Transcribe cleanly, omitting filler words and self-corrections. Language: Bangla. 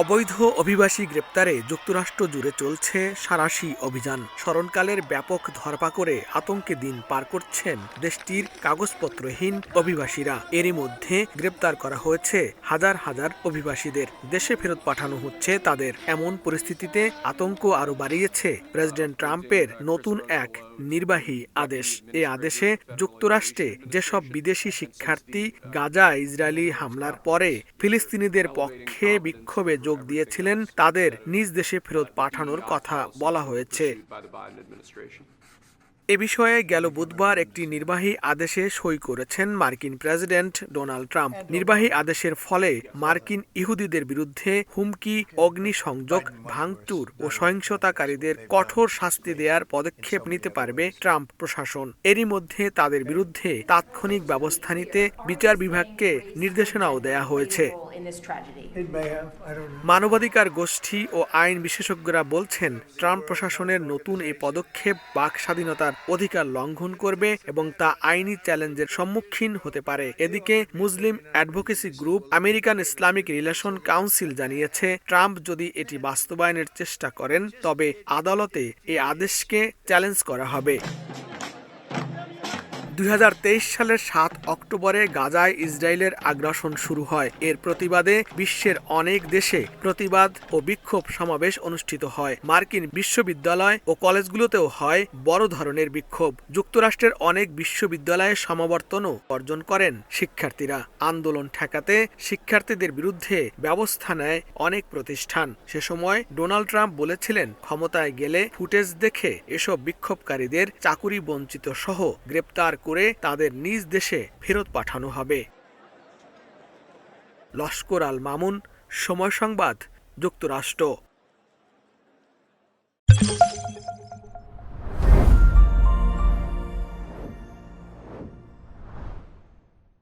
অবৈধ অভিবাসী গ্রেপ্তারে যুক্তরাষ্ট্র জুড়ে চলছে সাঁড়াশি অভিযান। স্মরণকালের ব্যাপক ধরপাকড়ে আতঙ্কে দিন পার করছেন দেশটির কাগজপত্রহীন অভিবাসীরা। এরই মধ্যে গ্রেপ্তার করা হয়েছে হাজার হাজার অভিবাসীদের। দেশে ফেরত পাঠানো হচ্ছে তাদের। এমন পরিস্থিতিতে আতঙ্ক আরও বাড়িয়েছে প্রেসিডেন্ট ট্রাম্পের নতুন এক নির্বাহী আদেশ। এ আদেশে যুক্তরাষ্ট্রে যেসব বিদেশি শিক্ষার্থী গাজা ইসরায়েলি হামলার পরে ফিলিস্তিনিদের পক্ষে বিক্ষোভে যোগ দিয়েছিলেন তাদের নিজ দেশে ফেরত পাঠানোর কথা বলা হয়েছে। এ বিষয়ে গেল বুধবার একটি নির্বাহী আদেশে সই করেছেন মার্কিন প্রেসিডেন্ট ডোনাল্ড ট্রাম্প। নির্বাহী আদেশের ফলে মার্কিন ইহুদিদের বিরুদ্ধে হুমকি, অগ্নিসংযোগ, ভাঙচুর ও সহিংসতাকারীদের কঠোর শাস্তি দেওয়ার পদক্ষেপ নিতে পারবে ট্রাম্প প্রশাসন। এরই মধ্যে তাদের বিরুদ্ধে তাৎক্ষণিক ব্যবস্থা নিতে বিচার বিভাগকে নির্দেশনাও দেয়া হয়েছে। মানবাধিকার গোষ্ঠী ও আইন বিশেষজ্ঞরা বলছেন, ট্রাম্প প্রশাসনের নতুন এই পদক্ষেপ বাক স্বাধীনতার অধিকার লঙ্ঘন করবে এবং তা আইনি চ্যালেঞ্জের সম্মুখীন হতে পারে। এদিকে মুসলিম advocacy group American Islamic relation council জানিয়েছে, ট্রাম্প যদি এটি বাস্তবায়নের চেষ্টা করেন তবে আদালতে এই আদেশকে চ্যালেঞ্জ করা হবে। 2023 সালের 7 অক্টোবরে গাজায় ইসরায়েলের আগ্রাসন শুরু হয়। এর প্রতিবাদে বিশ্বের অনেক দেশে প্রতিবাদ ও বিক্ষোভ সমাবেশ অনুষ্ঠিত হয়। মার্কিন বিশ্ববিদ্যালয় ও কলেজগুলোতেও হয় বড় ধরনের বিক্ষোভ। যুক্তরাষ্ট্রের অনেক বিশ্ববিদ্যালয়ে সমাবর্তনও অর্জন করেন শিক্ষার্থীরা। আন্দোলন ঠেকাতে শিক্ষার্থীদের বিরুদ্ধে ব্যবস্থা নেয় অনেক প্রতিষ্ঠান। সে সময় ডোনাল্ড ট্রাম্প বলেছিলেন, ক্ষমতায় গেলে ফুটেজ দেখে এসব বিক্ষোভকারীদের চাকুরি বঞ্চিত সহ গ্রেপ্তার করে তাদের নিজ দেশে ফেরত পাঠানো হবে। লস্কর আল মামুন, সময় সংবাদ, যুক্তরাষ্ট্র।